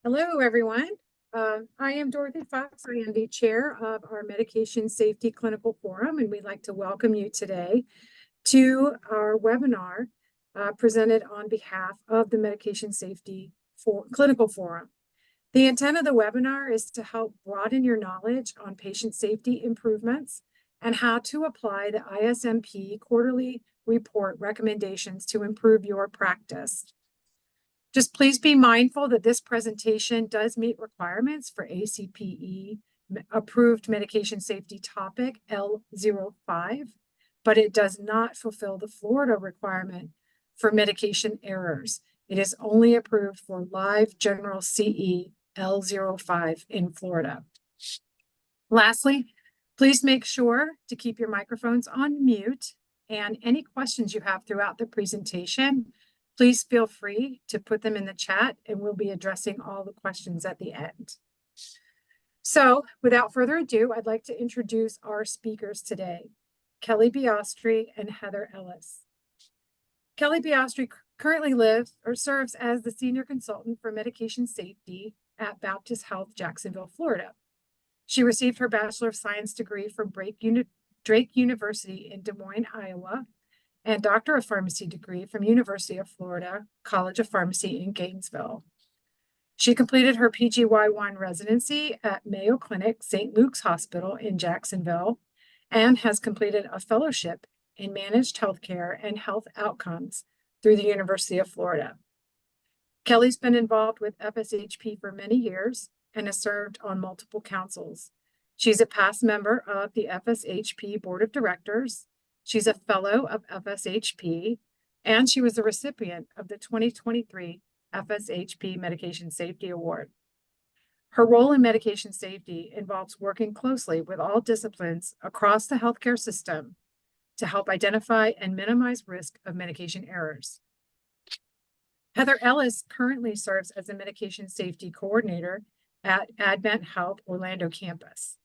Hello, everyone. I am Dorothy Fox. I am the chair of our Medication Safety Clinical Forum, and we'd like to welcome you today to our webinar presented on behalf of the Medication Safety Clinical Forum. The intent of the webinar is to help broaden your knowledge on patient safety improvements and how to apply the ISMP Quarterly Report recommendations to improve your practice. Just please be mindful that this presentation does meet requirements for ACPE approved medication safety topic L05, but it does not fulfill the Florida requirement for medication errors. It is only approved for live general CE L05 in Florida. Lastly, please make sure to keep your microphones on mute, and any questions you have throughout the presentation, please feel free to put them in the chat, and we'll be addressing all the questions at the end. So without further ado, I'd like to introduce our speakers today, Kelly Biastri and Heather Ellis. Kelly Biastri currently serves as the Senior Consultant for Medication Safety at Baptist Health, Jacksonville, Florida. She received her Bachelor of Science degree from Drake University in Des Moines, Iowa, and Doctor of Pharmacy degree from University of Florida College of Pharmacy in Gainesville. She completed her PGY1 residency at Mayo Clinic, St. Luke's Hospital in Jacksonville, and has completed a fellowship in managed healthcare and health outcomes through the University of Florida. Kelly's been involved with FSHP for many years and has served on multiple councils. She's a past member of the FSHP Board of Directors. She's a fellow of FSHP, and she was the recipient of the 2023 FSHP Medication Safety Award. Her role in medication safety involves working closely with all disciplines across the healthcare system to help identify and minimize risk of medication errors. Heather Ellis currently serves as a medication safety coordinator at Advent Health Orlando campus.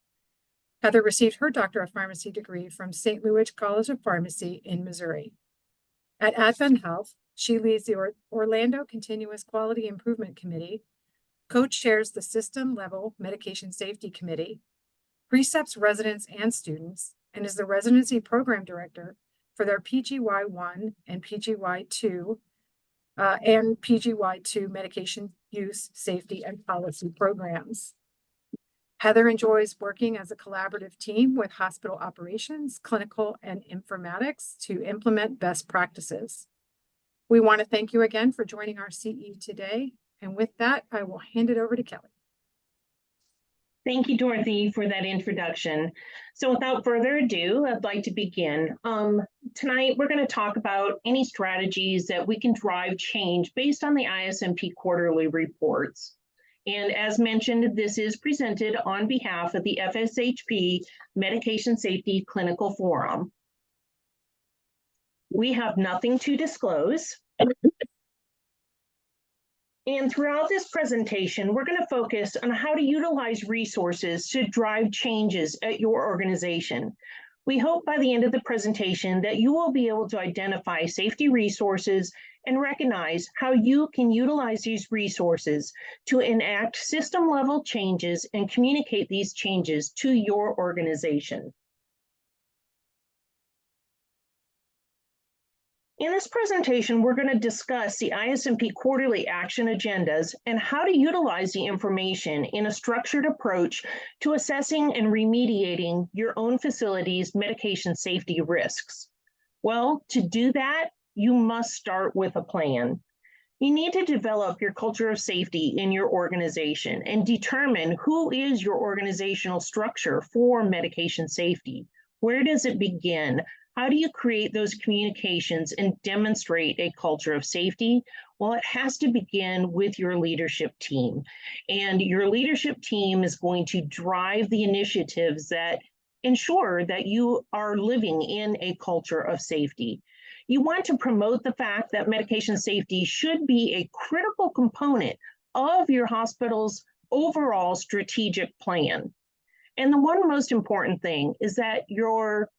Heather received her Doctor of Pharmacy degree from St. Louis College of Pharmacy in Missouri. At Advent Health, she leads the Orlando Continuous Quality Improvement Committee, co-chairs the system-level Medication Safety Committee, precepts residents and students, and is the residency program director for their PGY1 and PGY2 medication use, safety, and policy programs. Heather enjoys working as a collaborative team with hospital operations, clinical, and informatics to implement best practices. We want to thank you again for joining our CE today. And with that, I will hand it over to Kelly. Thank you, Dorothy, for that introduction. So without further ado, I'd like to begin. Tonight, we're going to talk about any strategies that we can drive change based on the ISMP Quarterly Reports. And as mentioned, this is presented on behalf of the FSHP Medication Safety Clinical Forum. We have nothing to disclose. And throughout this presentation, we're going to focus on how to utilize resources to drive changes at your organization. We hope by the end of the presentation that you will be able to identify safety resources and recognize how you can utilize these resources to enact system-level changes and communicate these changes to your organization. In this presentation, we're going to discuss the ISMP quarterly action agendas and how to utilize the information in a structured approach to assessing and remediating your own facility's medication safety risks. Well, to do that, you must start with a plan. You need to develop your culture of safety in your organization and determine who is your organizational structure for medication safety. Where does it begin? How do you create those communications and demonstrate a culture of safety? Well, it has to begin with your leadership team. And your leadership team is going to drive the initiatives that ensure that you are living in a culture of safety. You want to promote the fact that medication safety should be a critical component of your hospital's overall strategic plan. And the one most important thing is that your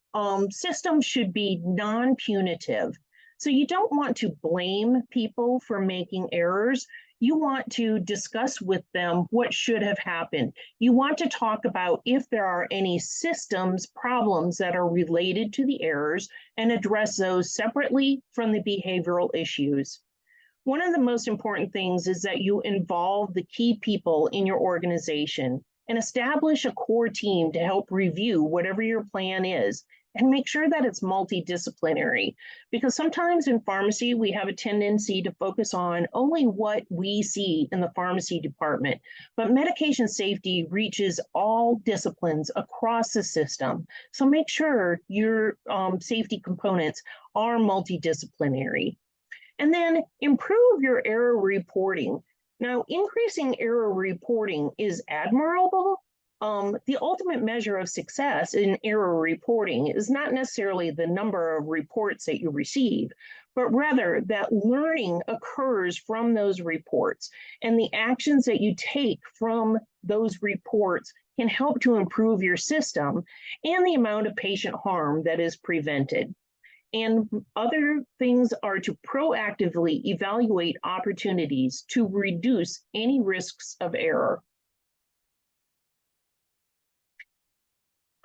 system should be non-punitive. So you don't want to blame people for making errors. you want to discuss with them what should have happened. You want to talk about if there are any systems problems that are related to the errors and address those separately from the behavioral issues. One of the most important things is that you involve the key people in your organization and establish a core team to help review whatever your plan is and make sure that it's multidisciplinary. Because sometimes in pharmacy, we have a tendency to focus on only what we see in the pharmacy department, but medication safety reaches all disciplines across the system. So make sure your safety components are multidisciplinary. And then improve your error reporting. Now, increasing error reporting is admirable. The ultimate measure of success in error reporting is not necessarily the number of reports that you receive, but rather that learning occurs from those reports, and the actions that you take from those reports can help to improve your system and the amount of patient harm that is prevented. And other things are to proactively evaluate opportunities to reduce any risks of error.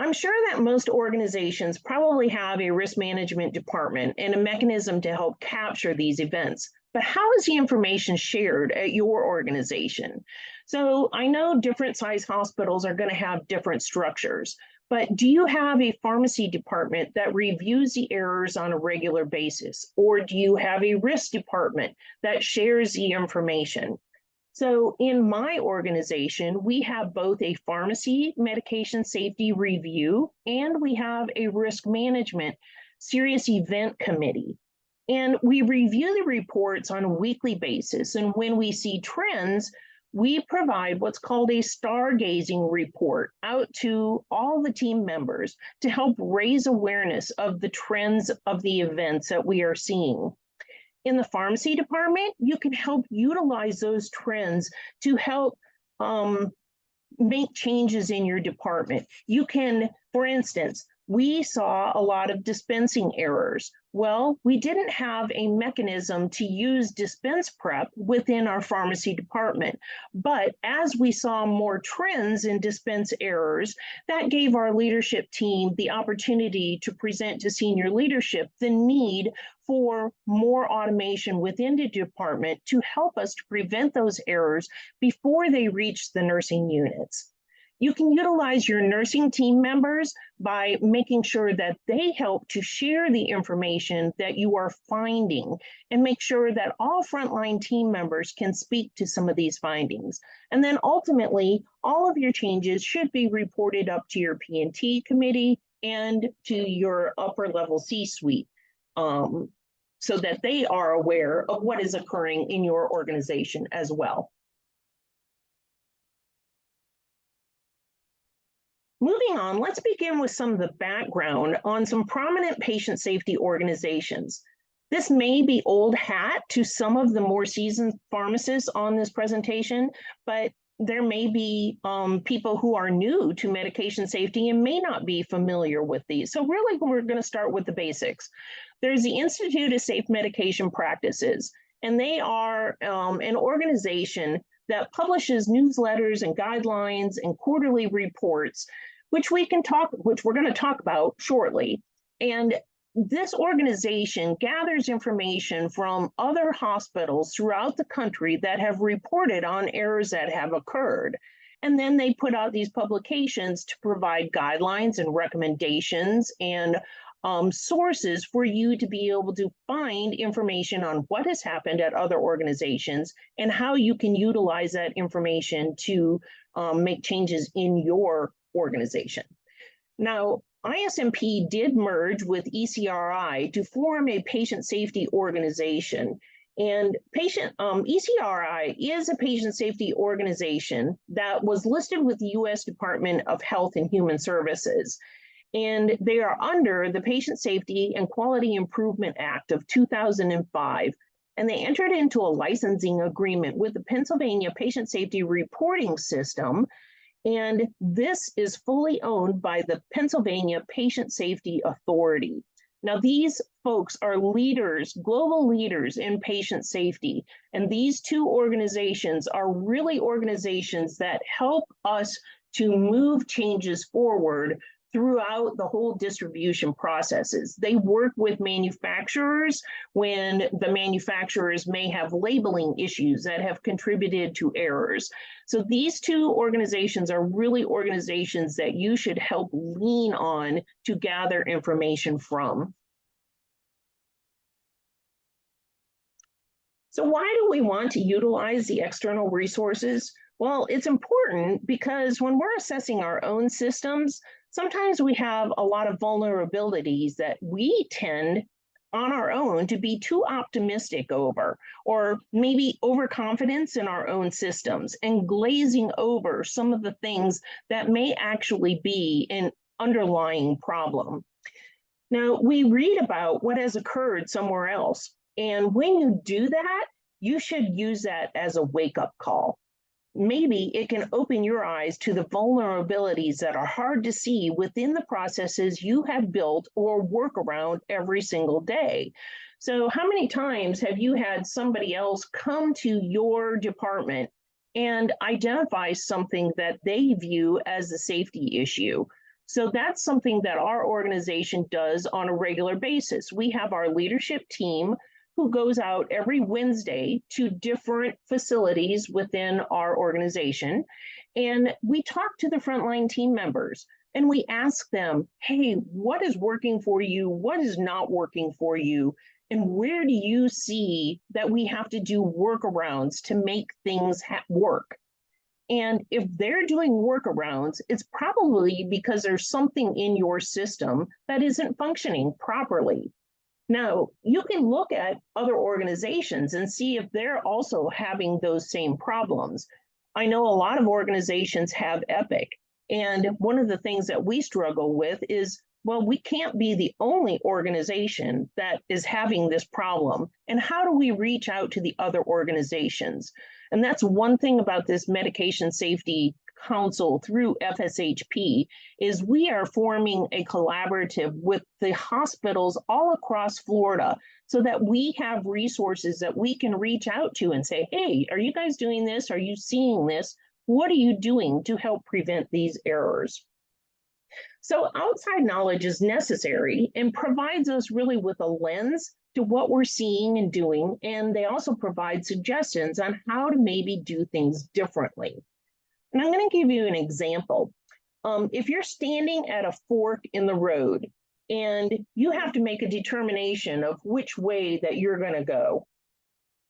I'm sure that most organizations probably have a risk management department and a mechanism to help capture these events. But how is the information shared at your organization? So I know different size hospitals are going to have different structures. But do you have a pharmacy department that reviews the errors on a regular basis? Or do you have a risk department that shares the information? So in my organization, we have both a pharmacy medication safety review and we have a risk management serious event committee. And we review the reports on a weekly basis. And when we see trends, we provide what's called a stargazing report out to all the team members to help raise awareness of the trends of the events that we are seeing. In the pharmacy department, you can help utilize those trends to help make changes in your department. You can, for instance, we saw a lot of dispensing errors. Well, we didn't have a mechanism to use dispense prep within our pharmacy department. But as we saw more trends in dispense errors, that gave our leadership team the opportunity to present to senior leadership the need for more automation within the department to help us to prevent those errors before they reach the nursing units. You can utilize your nursing team members by making sure that they help to share the information that you are finding and make sure that all frontline team members can speak to some of these findings. And then ultimately, all of your changes should be reported up to your P&T committee and to your upper level C-suite so that they are aware of what is occurring in your organization as well. Moving on, let's begin with some of the background on some prominent patient safety organizations. This may be old hat to some of the more seasoned pharmacists on this presentation, but there may be people who are new to medication safety and may not be familiar with these. So really, we're going to start with the basics. There's the Institute of Safe Medication Practices, and they are an organization that publishes newsletters and guidelines and quarterly reports, which we're going to talk about shortly. And this organization gathers information from other hospitals throughout the country that have reported on errors that have occurred. And then they put out these publications to provide guidelines and recommendations and sources for you to be able to find information on what has happened at other organizations and how you can utilize that information to make changes in your organization. Now, ISMP did merge with ECRI to form a patient safety organization. And ECRI is a patient safety organization that was listed with the U.S. Department of Health and Human Services. And they are under the Patient Safety and Quality Improvement Act of 2005. And they entered into a licensing agreement with the Pennsylvania Patient Safety Reporting System. And this is fully owned by the Pennsylvania Patient Safety Authority. Now, these folks are leaders, global leaders in patient safety. And these two organizations are really organizations that help us to move changes forward throughout the whole distribution processes. They work with manufacturers when the manufacturers may have labeling issues that have contributed to errors. So these two organizations are really organizations that you should help lean on to gather information from. So why do we want to utilize the external resources? Well, it's important because when we're assessing our own systems, sometimes we have a lot of vulnerabilities that we tend on our own to be too optimistic over, or maybe overconfidence in our own systems and glazing over some of the things that may actually be an underlying problem. Now, we read about what has occurred somewhere else. And when you do that, you should use that as a wake-up call. Maybe it can open your eyes to the vulnerabilities that are hard to see within the processes you have built or work around every single day. So how many times have you had somebody else come to your department and identify something that they view as a safety issue? So that's something that our organization does on a regular basis. We have our leadership team who goes out every Wednesday to different facilities within our organization. And we talk to the frontline team members and we ask them, hey, what is working for you? What is not working for you? And where do you see that we have to do workarounds to make things work? And if they're doing workarounds, it's probably because there's something in your system that isn't functioning properly. Now, you can look at other organizations and see if they're also having those same problems. I know a lot of organizations have Epic, and one of the things that we struggle with is, well, we can't be the only organization that is having this problem. And how do we reach out to the other organizations? And that's one thing about this Medication Safety Council through FSHP is we are forming a collaborative with the hospitals all across Florida so that we have resources that we can reach out to and say, hey, are you guys doing this? Are you seeing this? What are you doing to help prevent these errors? So outside knowledge is necessary and provides us really with a lens to what we're seeing and doing. And they also provide suggestions on how to maybe do things differently. And I'm going to give you an example. If you're standing at a fork in the road and you have to make a determination of which way that you're going to go,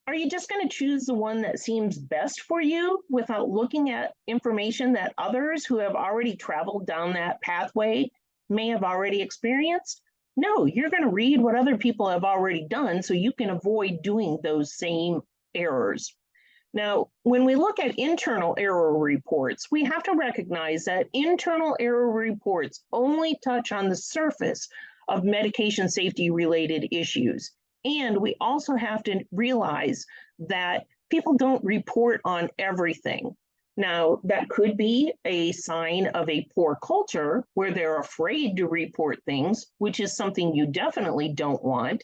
are you just going to choose the one that seems best for you without looking at information that others who have already traveled down that pathway may have already experienced? No, you're going to read what other people have already done so you can avoid doing those same errors. Now, when we look at internal error reports, we have to recognize that internal error reports only touch on the surface of medication safety related issues. And we also have to realize that people don't report on everything. Now, that could be a sign of a poor culture where they're afraid to report things, which is something you definitely don't want.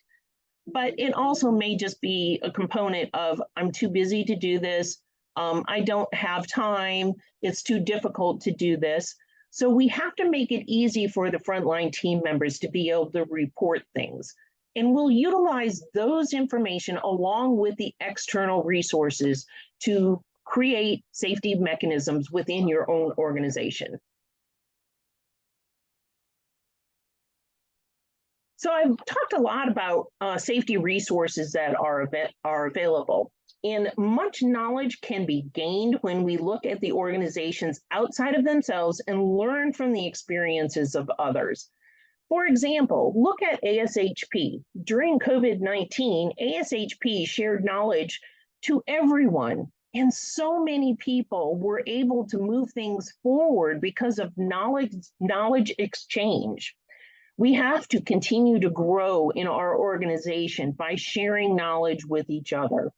But it also may just be a component of, I'm too busy to do this. I don't have time. It's too difficult to do this. So we have to make it easy for the frontline team members to be able to report things. And we'll utilize those information along with the external resources to create safety mechanisms within your own organization. So I've talked a lot about safety resources that are available. And much knowledge can be gained when we look at the organizations outside of themselves and learn from the experiences of others. For example, look at ASHP. During COVID-19, ASHP shared knowledge to everyone. And so many people were able to move things forward because of knowledge exchange. We have to continue to grow in our organization by sharing knowledge with each other.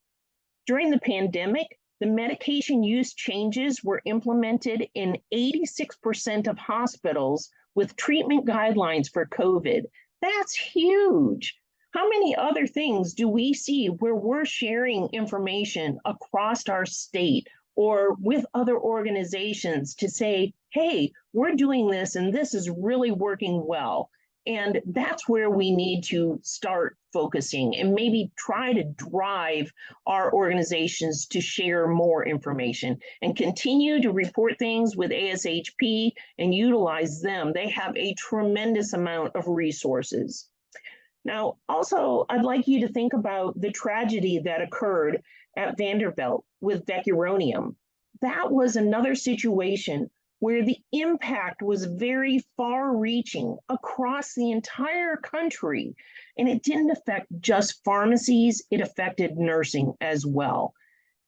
During the pandemic, the medication use changes were implemented in 86% of hospitals with treatment guidelines for COVID. That's huge. How many other things do we see where we're sharing information across our state or with other organizations to say, hey, we're doing this and this is really working well? And that's where we need to start focusing and maybe try to drive our organizations to share more information and continue to report things with ASHP and utilize them. They have a tremendous amount of resources. Now, also, I'd like you to think about the tragedy that occurred at Vanderbilt with vecuronium. That was another situation where the impact was very far-reaching across the entire country, and it didn't affect just pharmacies, it affected nursing as well.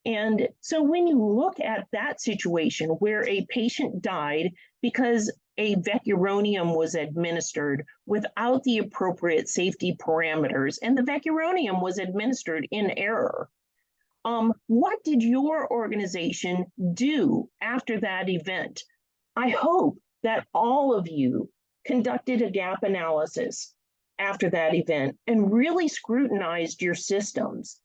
And so when you look at that situation where a patient died because a vecuronium was administered without the appropriate safety parameters, and the vecuronium was administered in error, what did your organization do after that event? I hope that all of you conducted a gap analysis after that event and really scrutinized your systems.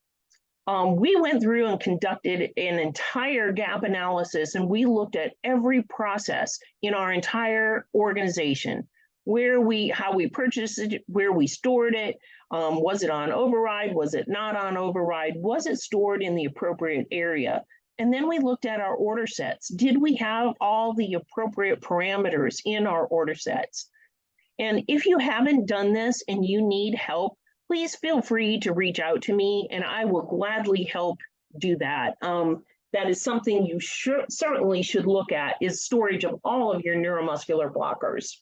We went through and conducted an entire gap analysis, and we looked at every process in our entire organization, how we purchased it, where we stored it, was it on override, was it not on override, was it stored in the appropriate area? And then we looked at our order sets. Did we have all the appropriate parameters in our order sets? And if you haven't done this and you need help, please feel free to reach out to me and I will gladly help do that. That is something you certainly should look at, is storage of all of your neuromuscular blockers.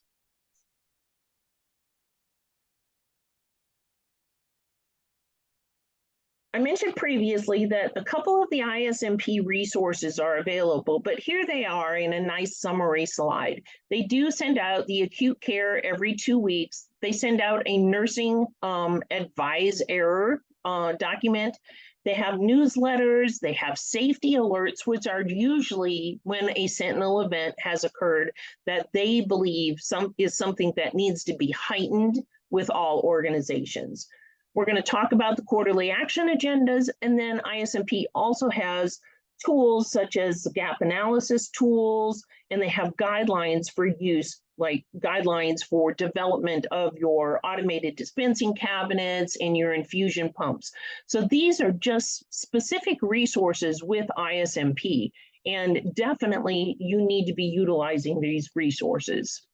I mentioned previously that a couple of the ISMP resources are available, but here they are in a nice summary slide. They do send out the acute care every 2 weeks. They send out a nursing advise error document. They have newsletters, they have safety alerts, which are usually when a sentinel event has occurred that they believe is something that needs to be heightened with all organizations. We're going to talk about the quarterly action agendas, and then ISMP also has tools such as gap analysis tools, and they have guidelines for use, like guidelines for development of your automated dispensing cabinets and your infusion pumps. So these are just specific resources with ISMP, and definitely you need to be utilizing these resources.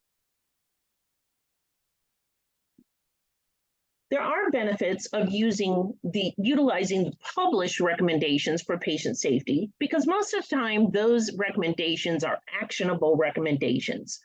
There are benefits of utilizing the published recommendations for patient safety, because most of the time those recommendations are actionable recommendations.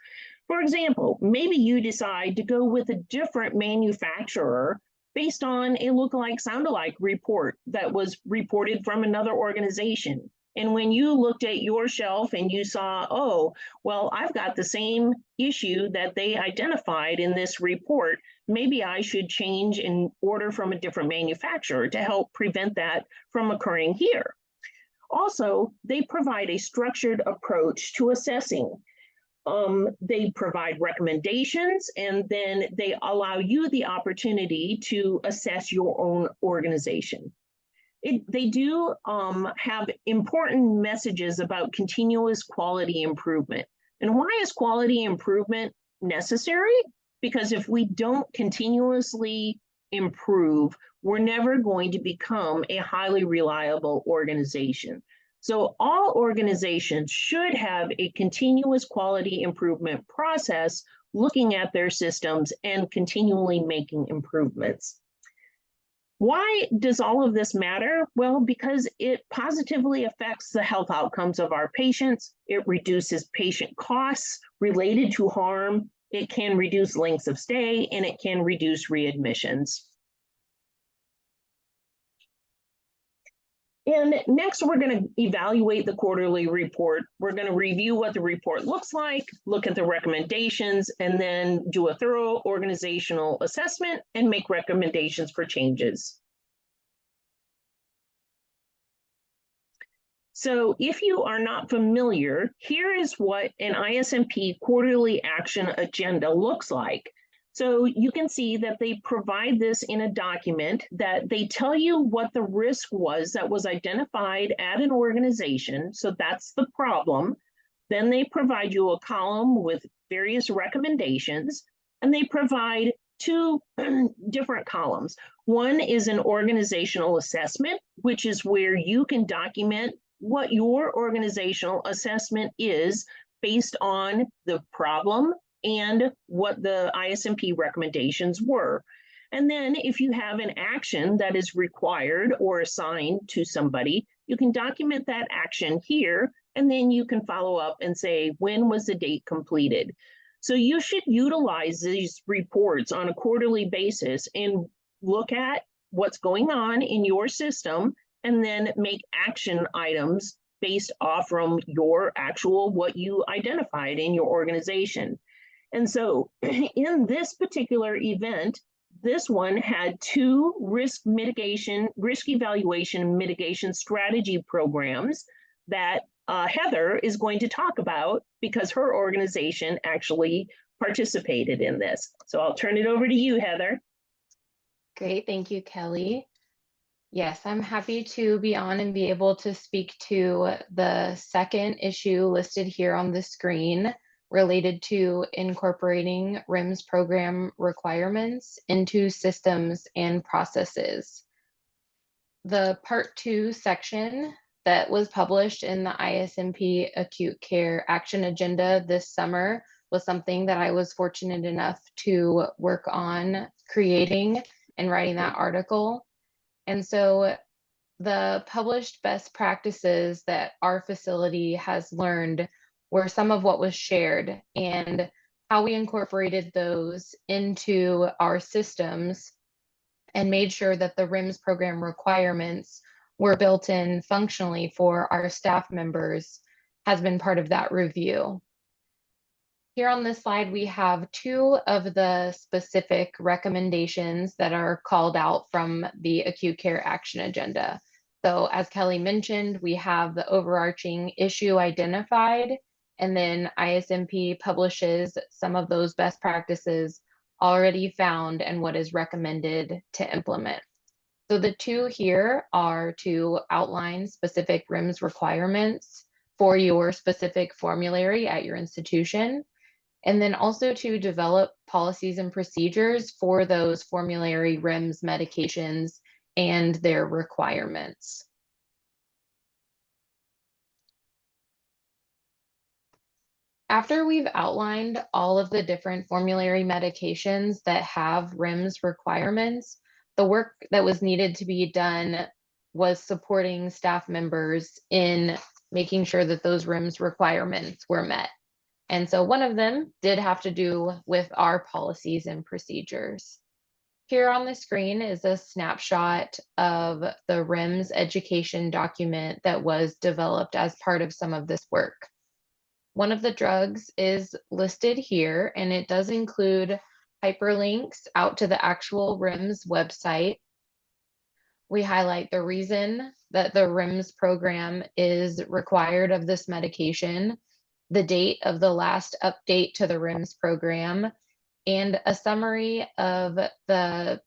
For example, maybe you decide to go with a different manufacturer based on a look-alike, sound-alike report that was reported from another organization. And when you looked at your shelf and you saw, oh, well, I've got the same issue that they identified in this report, maybe I should change and order from a different manufacturer to help prevent that from occurring here. Also, they provide a structured approach to assessing. They provide recommendations, and then they allow you the opportunity to assess your own organization. They do have important messages about continuous quality improvement. And why is quality improvement necessary? Because if we don't continuously improve, we're never going to become a highly reliable organization. So all organizations should have a continuous quality improvement process, looking at their systems and continually making improvements. Why does all of this matter? Well, because it positively affects the health outcomes of our patients. It reduces patient costs related to harm. It can reduce lengths of stay, and it can reduce readmissions. And next, we're going to evaluate the quarterly report. We're going to review what the report looks like, look at the recommendations, and then do a thorough organizational assessment and make recommendations for changes. So if you are not familiar, here is what an ISMP quarterly action agenda looks like. So you can see that they provide this in a document that they tell you what the risk was that was identified at an organization. So that's the problem. Then they provide you a column with various recommendations, and they provide two different columns. One is an organizational assessment, which is where you can document what your organizational assessment is based on the problem and what the ISMP recommendations were. And then if you have an action that is required or assigned to somebody, you can document that action here, and then you can follow up and say, when was the date completed? So you should utilize these reports on a quarterly basis and look at what's going on in your system and then make action items based off from your actual, what you identified in your organization. And so in this particular event, this one had two risk evaluation mitigation strategy programs that Heather is going to talk about because her organization actually participated in this. So I'll turn it over to you, Heather. Great, thank you, Kelly. Yes, I'm happy to be on and be able to speak to the second issue listed here on the screen related to incorporating RIMS program requirements into systems and processes. The Part 2 section that was published in the ISMP Acute Care Action Agenda this summer was something that I was fortunate enough to work on creating and writing that article. And so the published best practices that our facility has learned were some of what was shared and how we incorporated those into our systems and made sure that the RIMS program requirements were built in functionally for our staff members has been part of that review. Here on this slide, we have two of the specific recommendations that are called out from the Acute Care Action Agenda. So as Kelly mentioned, we have the overarching issue identified, and then ISMP publishes some of those best practices already found and what is recommended to implement. So the two here are to outline specific RIMS requirements for your specific formulary at your institution, and then also to develop policies and procedures for those formulary RIMS medications and their requirements. After we've outlined all of the different formulary medications that have RIMS requirements, the work that was needed to be done was supporting staff members in making sure that those RIMS requirements were met. And so one of them did have to do with our policies and procedures. Here on the screen is a snapshot of the RIMS education document that was developed as part of some of this work. One of the drugs is listed here, and it does include hyperlinks out to the actual RIMS website. We highlight the reason that the RIMS program is required of this medication, the date of the last update to the RIMS program, and a summary of the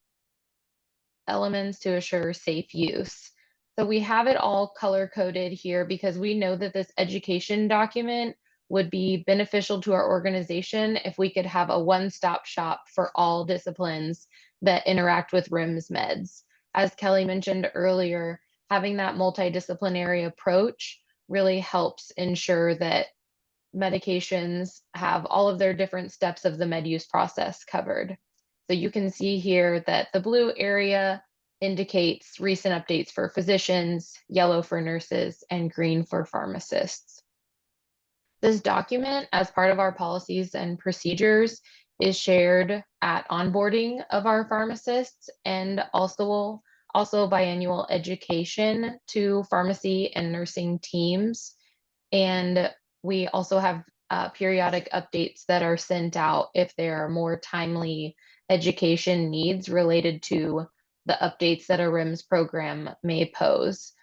elements to assure safe use. So we have it all color-coded here because we know that this education document would be beneficial to our organization if we could have a one-stop shop for all disciplines that interact with RIMS meds. As Kelly mentioned earlier, having that multidisciplinary approach really helps ensure that medications have all of their different steps of the med use process covered. So you can see here that the blue area indicates recent updates for physicians, yellow for nurses, and green for pharmacists. This document, as part of our policies and procedures, is shared at onboarding of our pharmacists and also biannual education to pharmacy and nursing teams. And we also have periodic updates that are sent out if there are more timely education needs related to the updates that a RIMS program may pose.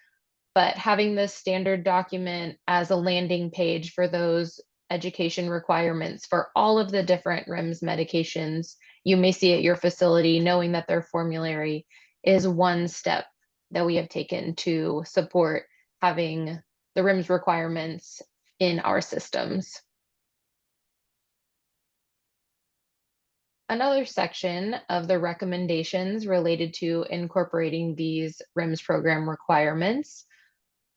But having this standard document as a landing page for those education requirements for all of the different RIMS medications you may see at your facility, knowing that their formulary is one step that we have taken to support having the RIMS requirements in our systems. Another section of the recommendations related to incorporating these RIMS program requirements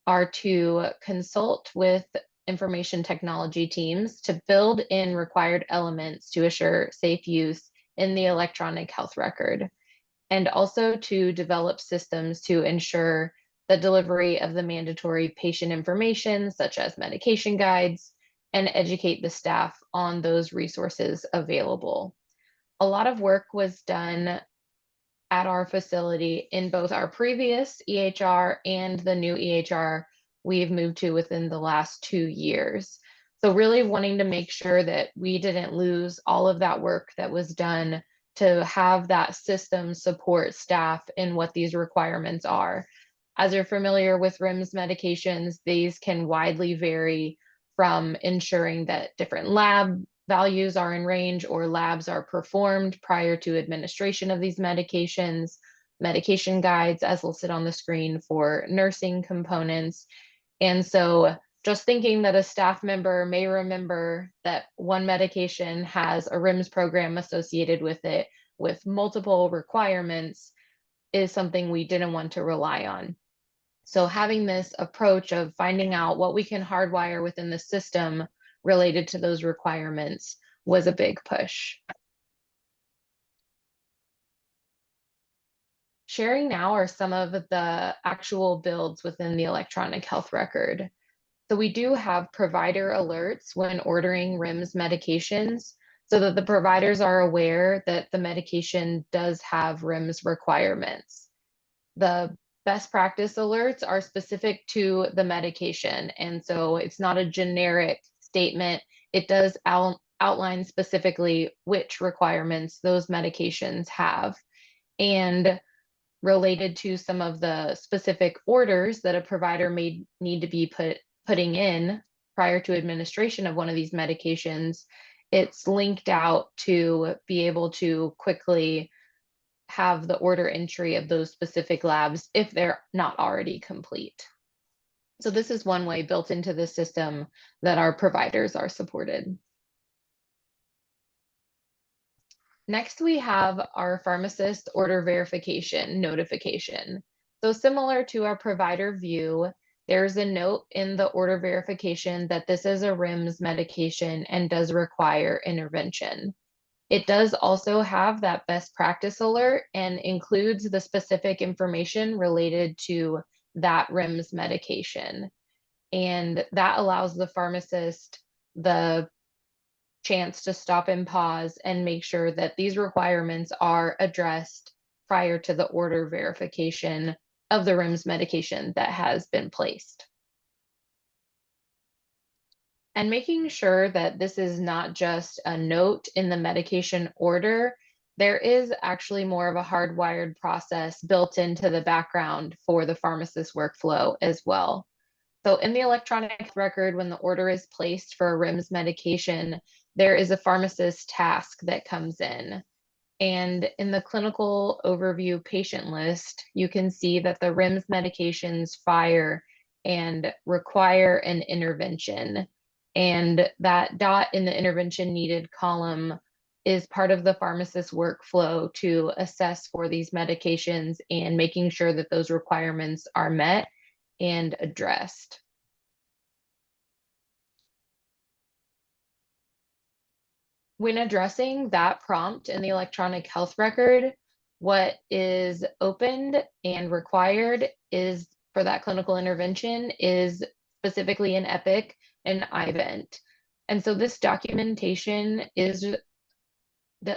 are to consult with information technology teams to build in required elements to assure safe use in the electronic health record, and also to develop systems to ensure the delivery of the mandatory patient information, such as medication guides, and educate the staff on those resources available. A lot of work was done at our facility in both our previous EHR and the new EHR we've moved to within the last 2 years. So really wanting to make sure that we didn't lose all of that work that was done to have that system support staff in what these requirements are. As you're familiar with RIMS medications, these can widely vary from ensuring that different lab values are in range or labs are performed prior to administration of these medications, medication guides as listed on the screen for nursing components. And so just thinking that a staff member may remember that one medication has a RIMS program associated with it with multiple requirements is something we didn't want to rely on. So having this approach of finding out what we can hardwire within the system related to those requirements was a big push. Sharing now are some of the actual builds within the electronic health record. So we do have provider alerts when ordering RIMS medications so that the providers are aware that the medication does have RIMS requirements. The best practice alerts are specific to the medication. And so it's not a generic statement. It does outline specifically which requirements those medications have. And related to some of the specific orders that a provider may need to be putting in prior to administration of one of these medications, it's linked out to be able to quickly have the order entry of those specific labs if they're not already complete. So this is one way built into the system that our providers are supported. Next, we have our pharmacist order verification notification. So similar to our provider view, there's a note in the order verification that this is a RIMS medication and does require intervention. It does also have that best practice alert and includes the specific information related to that RIMS medication. And that allows the pharmacist the chance to stop and pause and make sure that these requirements are addressed prior to the order verification of the RIMS medication that has been placed. And making sure that this is not just a note in the medication order, there is actually more of a hardwired process built into the background for the pharmacist workflow as well. So in the electronic record, when the order is placed for a RIMS medication, there is a pharmacist task that comes in. And in the clinical overview patient list, you can see that the RIMS medications fire and require an intervention. And that dot in the intervention needed column is part of the pharmacist workflow to assess for these medications and making sure that those requirements are met and addressed. When addressing that prompt in the electronic health record, what is opened and required is for that clinical intervention is specifically an Epic and IVent. And so this documentation is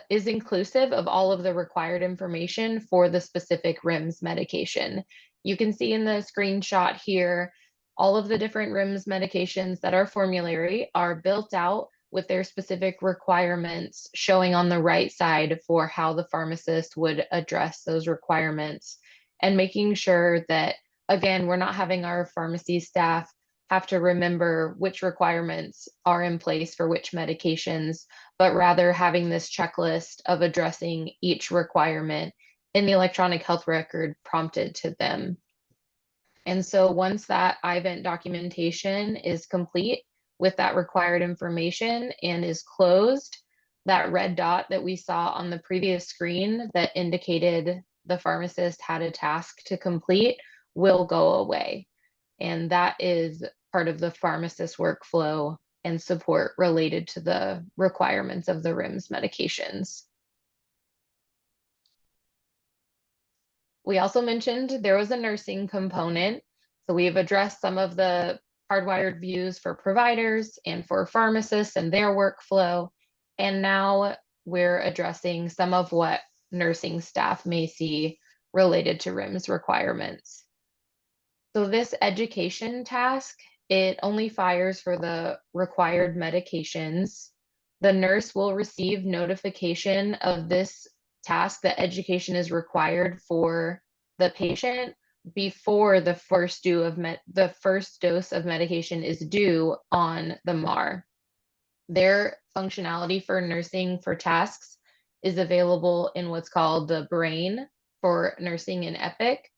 inclusive of all of the required information for the specific RIMS medication. You can see in the screenshot here, all of the different RIMS medications that are formulary are built out with their specific requirements showing on the right side for how the pharmacist would address those requirements, and making sure that, again, we're not having our pharmacy staff have to remember which requirements are in place for which medications, but rather having this checklist of addressing each requirement in the electronic health record prompted to them. And so once that IVent documentation is complete with that required information and is closed, that red dot that we saw on the previous screen that indicated the pharmacist had a task to complete will go away. And that is part of the pharmacist workflow and support related to the requirements of the RIMS medications. We also mentioned there was a nursing component. So we have addressed some of the hardwired views for providers and for pharmacists and their workflow. And now we're addressing some of what nursing staff may see related to RIMS requirements. So this education task, it only fires for the required medications. The nurse will receive notification of this task that education is required for the patient before the first dose of medication is due on the MAR. Their functionality for nursing for tasks is available in what's called the brain for nursing in Epic.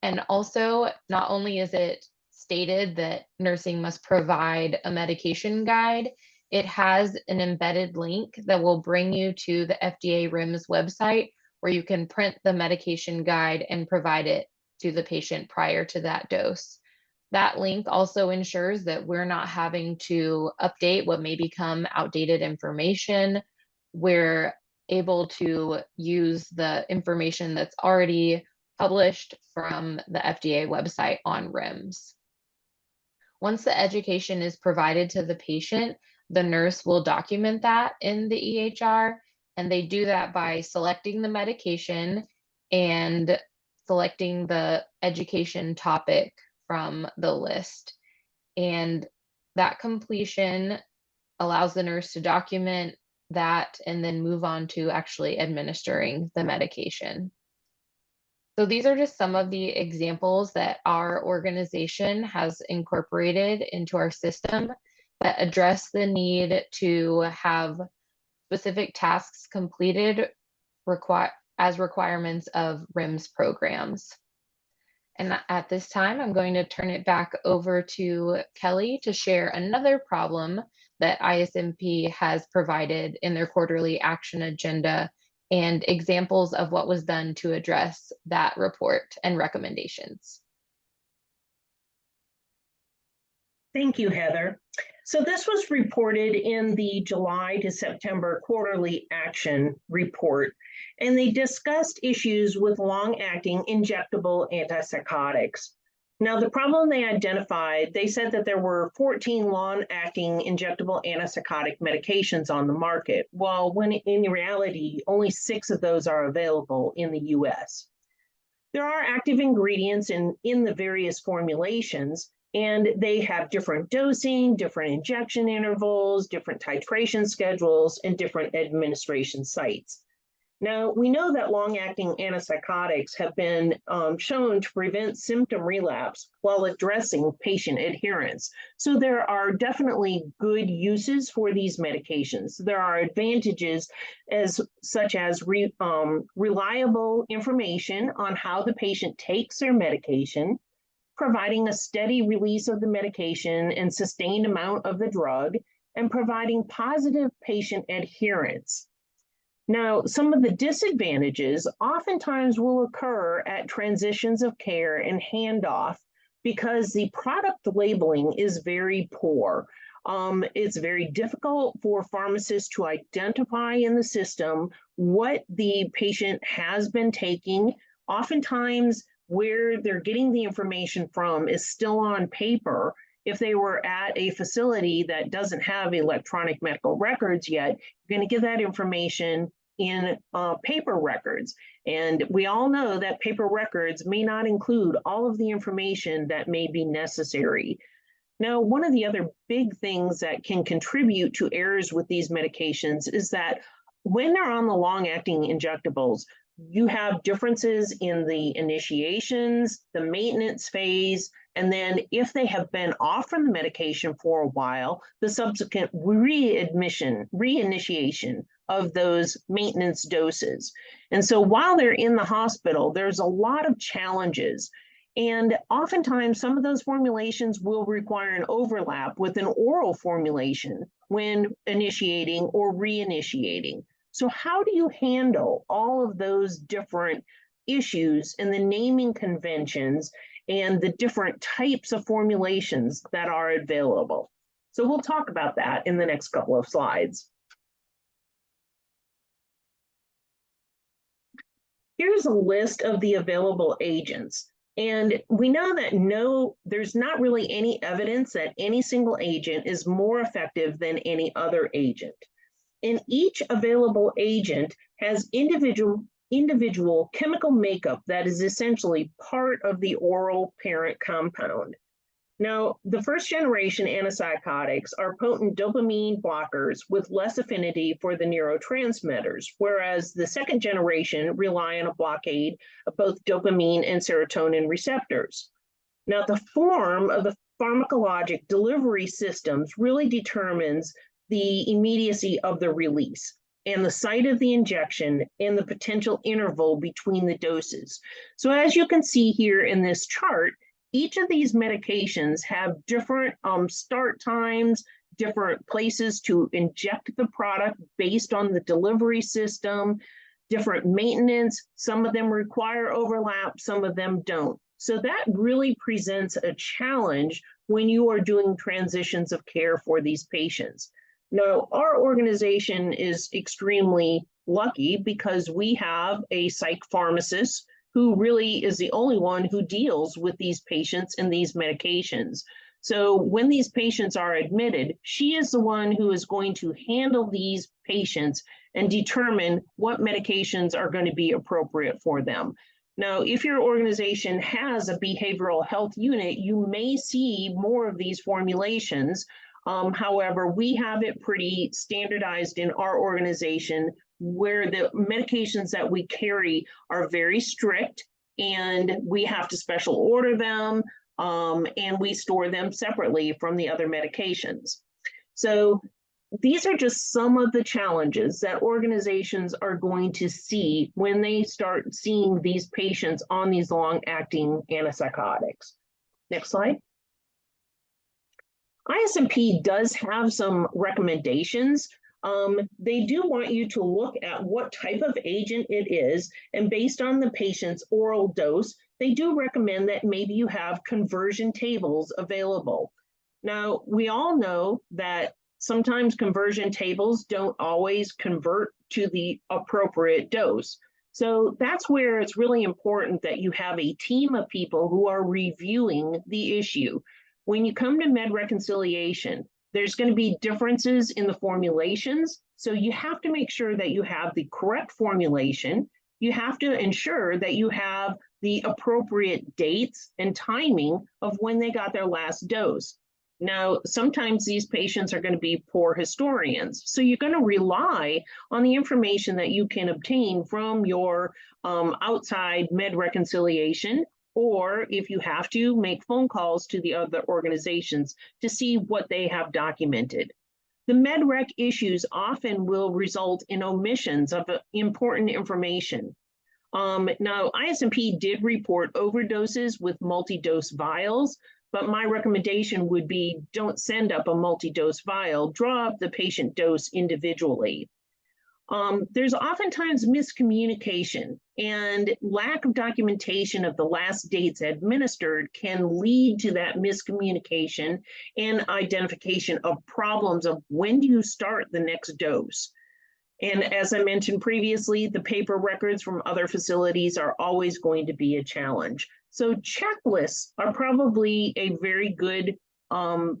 And also, not only is it stated that nursing must provide a medication guide, it has an embedded link that will bring you to the FDA RIMS website where you can print the medication guide and provide it to the patient prior to that dose. That link also ensures that we're not having to update what may become outdated information. We're able to use the information that's already published from the FDA website on RIMS. Once the education is provided to the patient, the nurse will document that in the EHR, and they do that by selecting the medication and selecting the education topic from the list. And that completion allows the nurse to document that and then move on to actually administering the medication. So these are just some of the examples that our organization has incorporated into our system that address the need to have specific tasks completed as requirements of RIMS programs. And at this time, I'm going to turn it back over to Kelly to share another problem that ISMP has provided in their quarterly action agenda and examples of what was done to address that report and recommendations. Thank you, Heather. So this was reported in the July to September quarterly action report, and they discussed issues with long-acting injectable antipsychotics. Now, the problem they identified, they said that there were 14 long-acting injectable antipsychotic medications on the market, while when in reality, only 6 of those are available in the US. There are active ingredients in the various formulations, and they have different dosing, different injection intervals, different titration schedules, and different administration sites. Now, we know that long-acting antipsychotics have been shown to prevent symptom relapse while addressing patient adherence. So there are definitely good uses for these medications. There are advantages such as reliable information on how the patient takes their medication, providing a steady release of the medication and sustained amount of the drug, and providing positive patient adherence. Now, some of the disadvantages oftentimes will occur at transitions of care and handoff because the product labeling is very poor. It's very difficult for pharmacists to identify in the system what the patient has been taking. Oftentimes, where they're getting the information from is still on paper. If they were at a facility that doesn't have electronic medical records yet, you're going to get that information in paper records. And we all know that paper records may not include all of the information that may be necessary. Now, one of the other big things that can contribute to errors with these medications is that when they're on the long-acting injectables, you have differences in the initiations, the maintenance phase, and then if they have been off from the medication for a while, the subsequent reinitiation of those maintenance doses. And so while they're in the hospital, there's a lot of challenges. And oftentimes, some of those formulations will require an overlap with an oral formulation when initiating or reinitiating. So how do you handle all of those different issues in the naming conventions and the different types of formulations that are available? So we'll talk about that in the next couple of slides. Here's a list of the available agents. And we know that there's not really any evidence that any single agent is more effective than any other agent. And each available agent has individual chemical makeup that is essentially part of the oral parent compound. Now, the first generation antipsychotics are potent dopamine blockers with less affinity for the neurotransmitters, whereas the second generation rely on a blockade of both dopamine and serotonin receptors. Now, the form of the pharmacologic delivery systems really determines the immediacy of the release and the site of the injection and the potential interval between the doses. So as you can see here in this chart, each of these medications have different start times, different places to inject the product based on the delivery system, different maintenance. Some of them require overlap, some of them don't. So that really presents a challenge when you are doing transitions of care for these patients. Now, our organization is extremely lucky because we have a psych pharmacist who really is the only one who deals with these patients and these medications. So when these patients are admitted, she is the one who is going to handle these patients and determine what medications are going to be appropriate for them. Now, if your organization has a behavioral health unit, you may see more of these formulations. However, we have it pretty standardized in our organization where the medications that we carry are very strict and we have to special order them and we store them separately from the other medications. So these are just some of the challenges that organizations are going to see when they start seeing these patients on these long-acting antipsychotics. Next slide. ISMP does have some recommendations. They do want you to look at what type of agent it is, and based on the patient's oral dose, they do recommend that maybe you have conversion tables available. Now, we all know that sometimes conversion tables don't always convert to the appropriate dose. So that's where it's really important that you have a team of people who are reviewing the issue. When you come to med reconciliation, there's going to be differences in the formulations. So you have to make sure that you have the correct formulation. You have to ensure that you have the appropriate dates and timing of when they got their last dose. Now, sometimes these patients are going to be poor historians. So you're going to rely on the information that you can obtain from your outside med reconciliation, or if you have to, make phone calls to the other organizations to see what they have documented. The MedRec issues often will result in omissions of important information. Now, ISMP did report overdoses with multi-dose vials, but my recommendation would be don't send up a multi-dose vial, draw up the patient dose individually. There's oftentimes miscommunication, and lack of documentation of the last dates administered can lead to that miscommunication and identification of problems of when do you start the next dose. And as I mentioned previously, the paper records from other facilities are always going to be a challenge. So checklists are probably a very good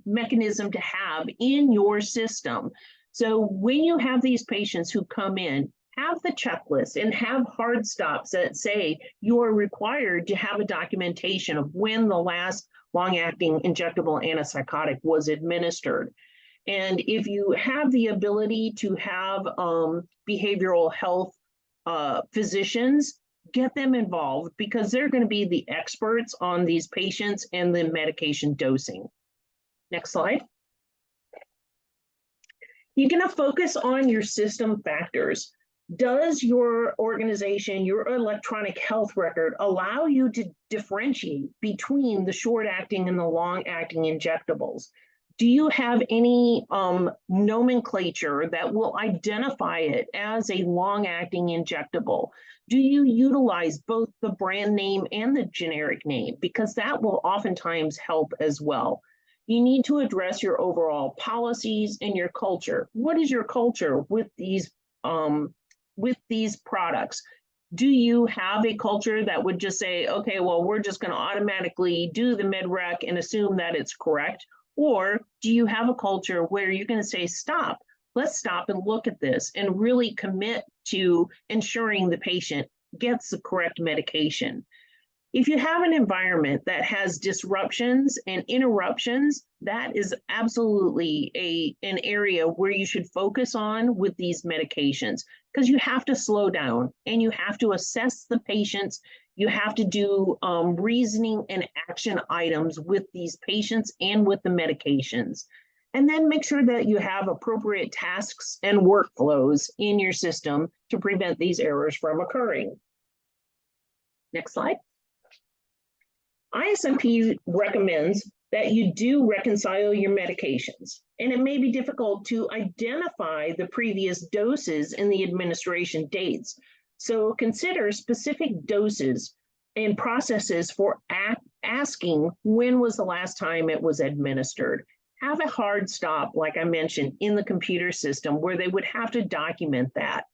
mechanism to have in your system. So when you have these patients who come in, have the checklist and have hard stops that say you are required to have a documentation of when the last long-acting injectable antipsychotic was administered. And if you have the ability to have behavioral health physicians, get them involved because they're going to be the experts on these patients and the medication dosing. Next slide. You're going to focus on your system factors. Does your organization, your electronic health record, allow you to differentiate between the short-acting and the long-acting injectables? Do you have any nomenclature that will identify it as a long-acting injectable? Do you utilize both the brand name and the generic name? Because that will oftentimes help as well. You need to address your overall policies and your culture. What is your culture with these products? Do you have a culture that would just say, okay, well, we're just going to automatically do the med-rec and assume that it's correct? Or do you have a culture where you're going to say, stop, let's stop and look at this and really commit to ensuring the patient gets the correct medication? If you have an environment that has disruptions and interruptions, that is absolutely an area where you should focus on with these medications, because you have to slow down and you have to assess the patients. You have to do reasoning and action items with these patients and with the medications. And then make sure that you have appropriate tasks and workflows in your system to prevent these errors from occurring. Next slide. ISMP recommends that you do reconcile your medications, and it may be difficult to identify the previous doses and the administration dates. So consider specific doses and processes for asking when was the last time it was administered. Have a hard stop, like I mentioned, in the computer system where they would have to document that.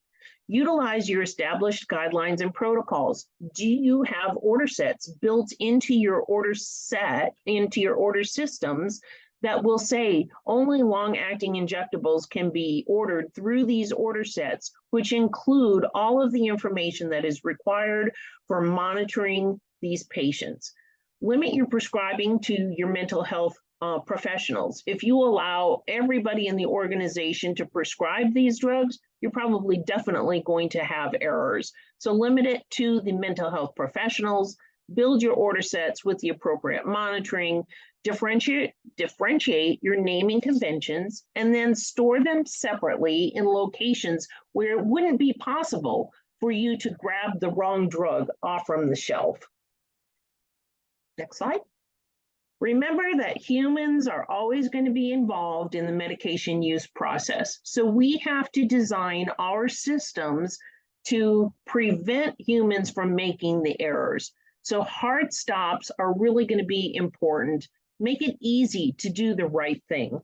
Utilize your established guidelines and protocols. Do you have order sets built into your order set, into your order systems that will say only long-acting injectables can be ordered through these order sets, which include all of the information that is required for monitoring these patients? Limit your prescribing to your mental health professionals. If you allow everybody in the organization to prescribe these drugs, you're probably definitely going to have errors. So limit it to the mental health professionals, build your order sets with the appropriate monitoring, differentiate your naming conventions, and then store them separately in locations where it wouldn't be possible for you to grab the wrong drug off from the shelf. Next slide. Remember that humans are always going to be involved in the medication use process. So we have to design our systems to prevent humans from making the errors. So hard stops are really going to be important. Make it easy to do the right thing.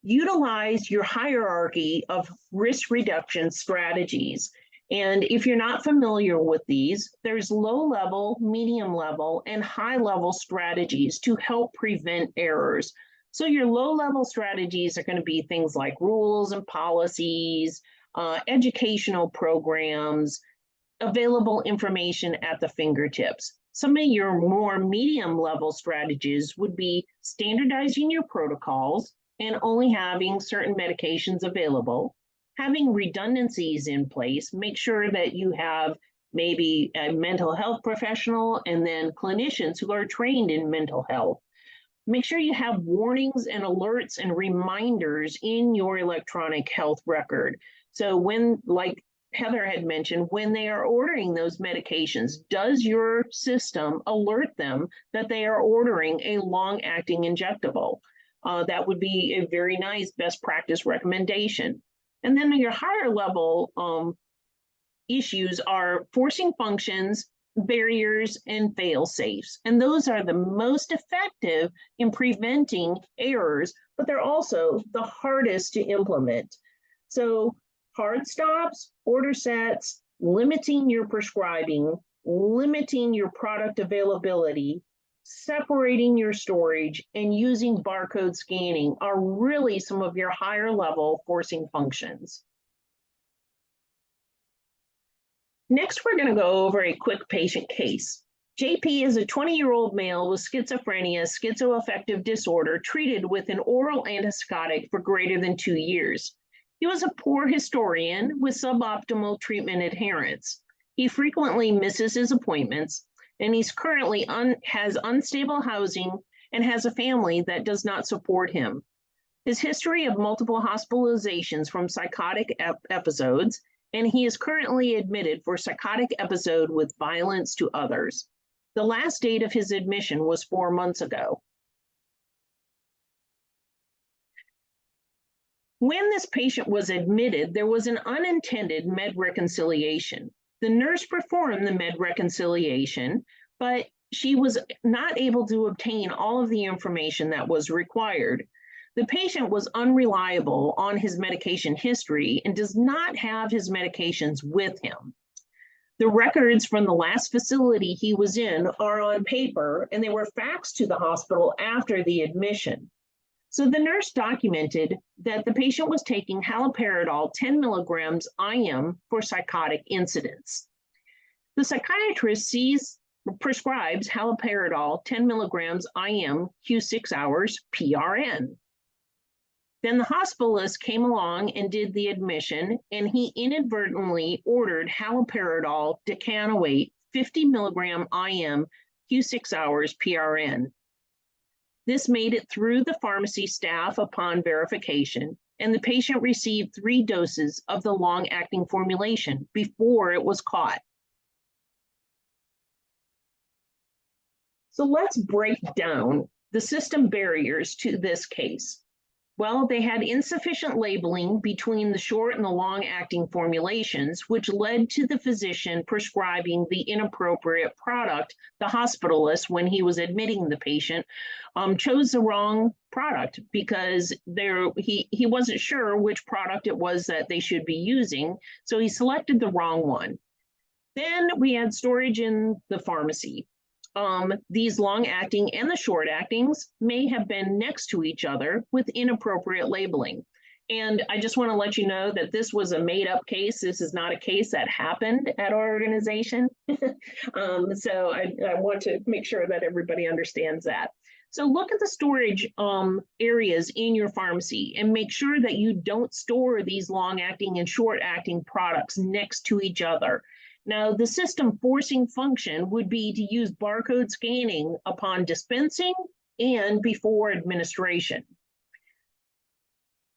Utilize your hierarchy of risk reduction strategies. And if you're not familiar with these, there's low level, medium level, and high level strategies to help prevent errors. So your low level strategies are going to be things like rules and policies, educational programs, available information at the fingertips. Some of your more medium level strategies would be standardizing your protocols and only having certain medications available. Having redundancies in place, make sure that you have maybe a mental health professional and then clinicians who are trained in mental health. Make sure you have warnings and alerts and reminders in your electronic health record. So when, like Heather had mentioned, when they are ordering those medications, does your system alert them that they are ordering a long-acting injectable? That would be a very nice best practice recommendation. And then your higher level issues are forcing functions, barriers, and fail safes. And those are the most effective in preventing errors, but they're also the hardest to implement. So hard stops, order sets, limiting your prescribing, limiting your product availability, separating your storage, and using barcode scanning are really some of your higher level forcing functions. Next, we're going to go over a quick patient case. JP is a 20-year-old male with schizophrenia, schizoaffective disorder, treated with an oral antipsychotic for greater than 2 years. He was a poor historian with suboptimal treatment adherence. He frequently misses his appointments, and he's currently has unstable housing and has a family that does not support him. His history of multiple hospitalizations from psychotic episodes, and he is currently admitted for psychotic episode with violence to others. The last date of his admission was 4 months ago. When this patient was admitted, there was an unintended med reconciliation. The nurse performed the med reconciliation, but she was not able to obtain all of the information that was required. The patient was unreliable on his medication history and does not have his medications with him. The records from the last facility he was in are on paper, and they were faxed to the hospital after the admission. So the nurse documented that the patient was taking haloperidol 10 milligrams IM for psychotic incidents. The psychiatrist prescribes haloperidol 10 milligrams IM Q6 hours PRN. Then the hospitalist came along and did the admission, and he inadvertently ordered haloperidol decanoate 50 milligram IM Q6 hours PRN. This made it through the pharmacy staff upon verification, and the patient received 3 doses of the long-acting formulation before it was caught. So let's break down the system barriers to this case. Well, they had insufficient labeling between the short and the long-acting formulations, which led to the physician prescribing the inappropriate product. The hospitalist, when he was admitting the patient, chose the wrong product because he wasn't sure which product it was that they should be using, so he selected the wrong one. Then we had storage in the pharmacy. These long-acting and the short-actings may have been next to each other with inappropriate labeling. And I just want to let you know that this was a made-up case. This is not a case that happened at our organization. So I want to make sure that everybody understands that. So look at the storage areas in your pharmacy and make sure that you don't store these long-acting and short-acting products next to each other. Now, the system forcing function would be to use barcode scanning upon dispensing and before administration.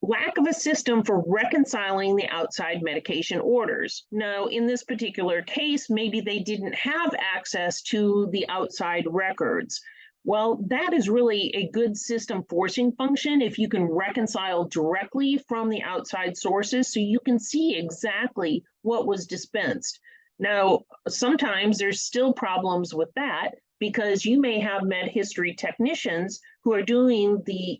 Lack of a system for reconciling the outside medication orders. Now, in this particular case, maybe they didn't have access to the outside records. Well, that is really a good system forcing function if you can reconcile directly from the outside sources so you can see exactly what was dispensed. Now, sometimes there's still problems with that because you may have med history technicians who are doing the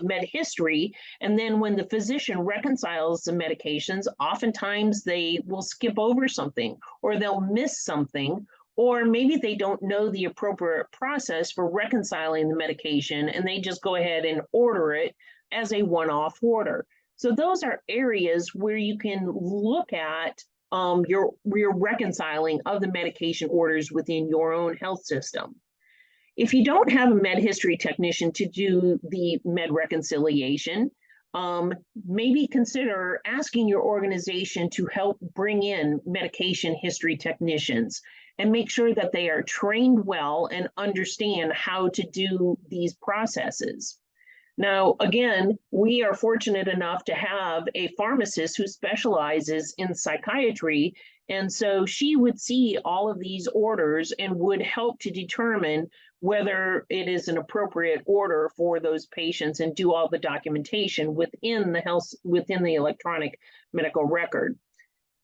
med history, and then when the physician reconciles the medications, oftentimes they will skip over something or they'll miss something, or maybe they don't know the appropriate process for reconciling the medication and they just go ahead and order it as a one-off order. So those are areas where you can look at your reconciling of the medication orders within your own health system. If you don't have a med history technician to do the med reconciliation, maybe consider asking your organization to help bring in medication history technicians and make sure that they are trained well and understand how to do these processes. Now, again, we are fortunate enough to have a pharmacist who specializes in psychiatry, and so she would see all of these orders and would help to determine whether it is an appropriate order for those patients and do all the documentation within the electronic medical record.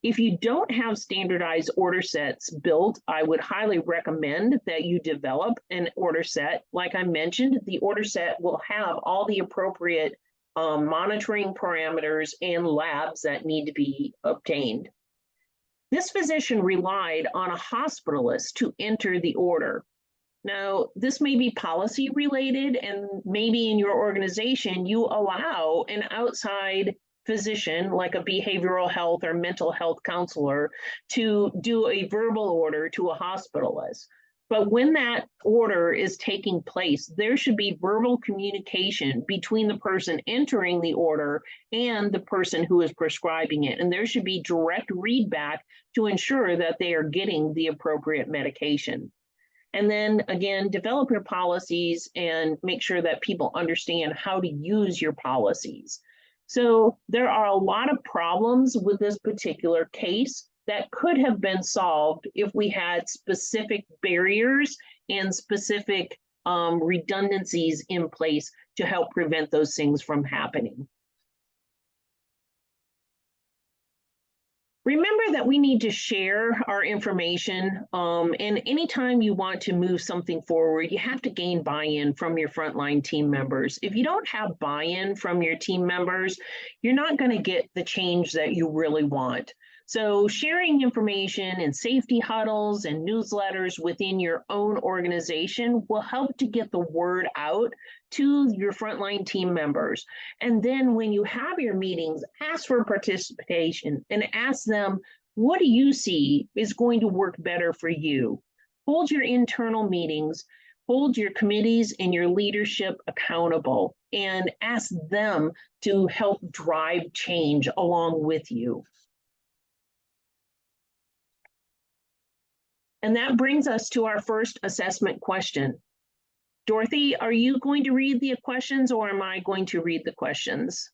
If you don't have standardized order sets built, I would highly recommend that you develop an order set. Like I mentioned, the order set will have all the appropriate monitoring parameters and labs that need to be obtained. This physician relied on a hospitalist to enter the order. Now, this may be policy related, and maybe in your organization, you allow an outside physician, like a behavioral health or mental health counselor, to do a verbal order to a hospitalist. But when that order is taking place, there should be verbal communication between the person entering the order and the person who is prescribing it. And there should be direct readback to ensure that they are getting the appropriate medication. And then again, develop your policies and make sure that people understand how to use your policies. So there are a lot of problems with this particular case that could have been solved if we had specific barriers and specific redundancies in place to help prevent those things from happening. Remember that we need to share our information, and anytime you want to move something forward, you have to gain buy-in from your frontline team members. If you don't have buy-in from your team members, you're not going to get the change that you really want. So sharing information in safety huddles and newsletters within your own organization will help to get the word out to your frontline team members. And then when you have your meetings, ask for participation and ask them, what do you see is going to work better for you? Hold your internal meetings, hold your committees and your leadership accountable, and ask them to help drive change along with you. And that brings us to our first assessment question. Dorothy, are you going to read the questions or am I going to read the questions?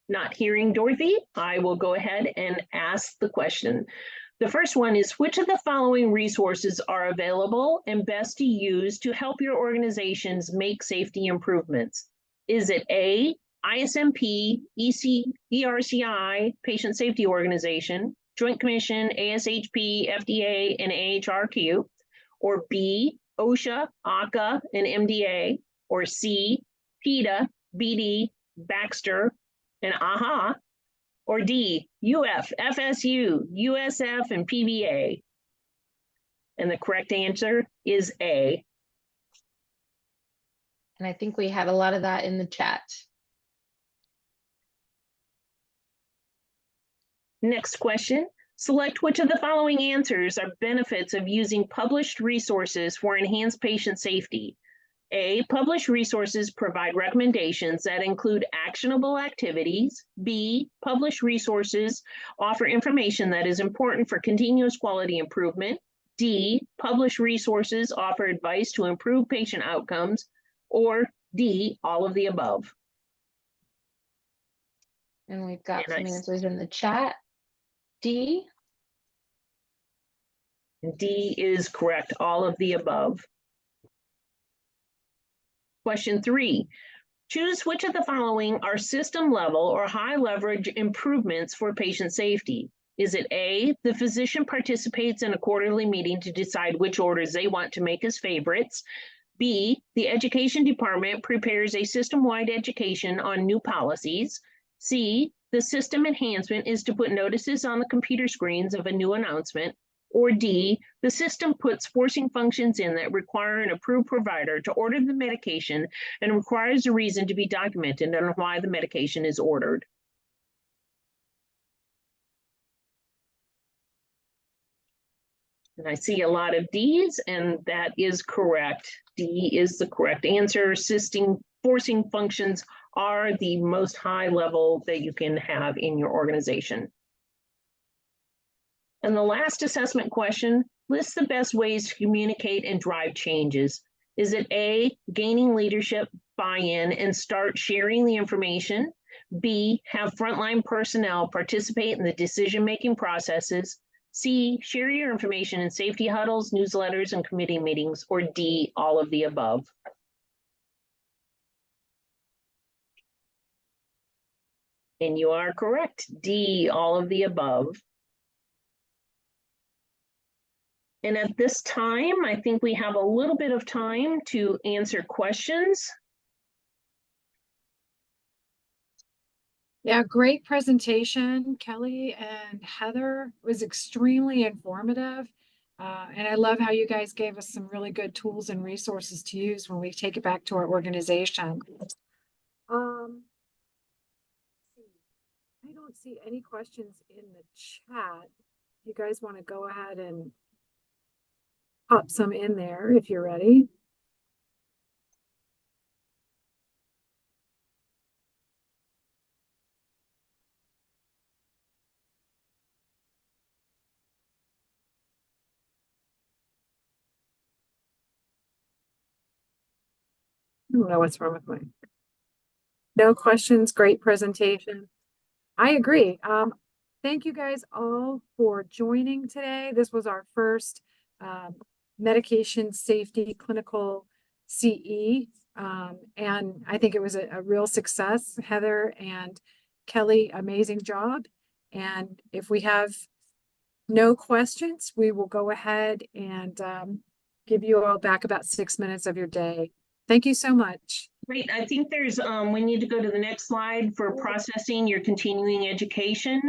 Not hearing Dorothy, I will go ahead and ask the question. The first one is, which of the following resources are available and best to use to help your organizations make safety improvements? Is it A, ISMP, ERCI, Patient Safety Organization, Joint Commission, ASHP, FDA, and AHRQ, or B, OSHA, ACA, and MDA, or C, PETA, BD, Baxter, and AHA, or D, UF, FSU, USF, and PBA? And the correct answer is A. And I think we had a lot of that in the chat. Next question. Select which of the following answers are benefits of using published resources for enhanced patient safety. A, published resources provide recommendations that include actionable activities. B, published resources offer information that is important for continuous quality improvement. D, published resources offer advice to improve patient outcomes. Or D, all of the above. And we've got some answers in the chat. D. D is correct, all of the above. Question 3, choose which of the following are system level or high leverage improvements for patient safety. Is it A, the physician participates in a quarterly meeting to decide which orders they want to make as favorites? B, the education department prepares a system-wide education on new policies? C, the system enhancement is to put notices on the computer screens of a new announcement? Or D, the system puts forcing functions in that require an approved provider to order the medication and requires a reason to be documented on why the medication is ordered? And I see a lot of D's, and that is correct. D is the correct answer. Forcing functions are the most high level that you can have in your organization. And the last assessment question, list the best ways to communicate and drive changes. Is it A, gaining leadership buy-in and start sharing the information? B, have frontline personnel participate in the decision-making processes? C, share your information in safety huddles, newsletters, and committee meetings? Or D, all of the above? And you are correct, D, all of the above. And at this time, I think we have a little bit of time to answer questions. Yeah, great presentation, Kelly and Heather. It was extremely informative. And I love how you guys gave us some really good tools and resources to use when we take it back to our organization. I don't don't see any questions in the chat. You guys want to go ahead and pop some in there if you're ready. I don't know what's wrong with mine. No questions. Great presentation. I agree. Thank you guys all for joining today. This was our first medication safety clinical CE. And I think it was a real success. Heather and Kelly, amazing job. And if we have no questions, we will go ahead and give you all back about 6 minutes of your day. Thank you so much. Great. I think there's, we need to go to the next slide for processing your continuing education.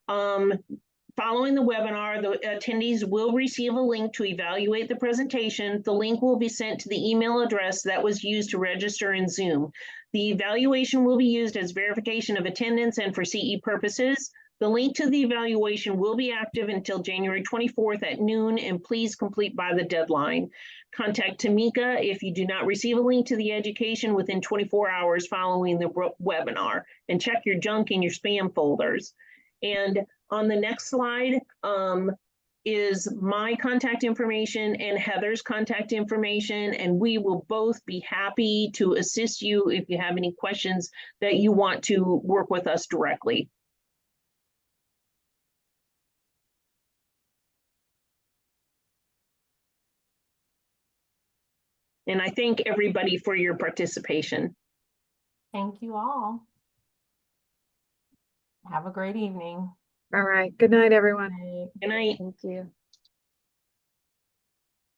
Following the webinar, the attendees will receive a link to evaluate the presentation. The link will be sent to the email address that was used to register in Zoom. The evaluation will be used as verification of attendance and for CE purposes. The link to the evaluation will be active until January 24th at noon, and please complete by the deadline. Contact Tamika if you do not receive a link to the education within 24 hours following the webinar, and check your junk and your spam folders. And on the next slide is my contact information and Heather's contact information, and we will both be happy to assist you if you have any questions that you want to work with us directly. And I thank everybody for your participation. Thank you all. Have a great evening. All right. Good night, everyone. Bye. Good night. Thank you.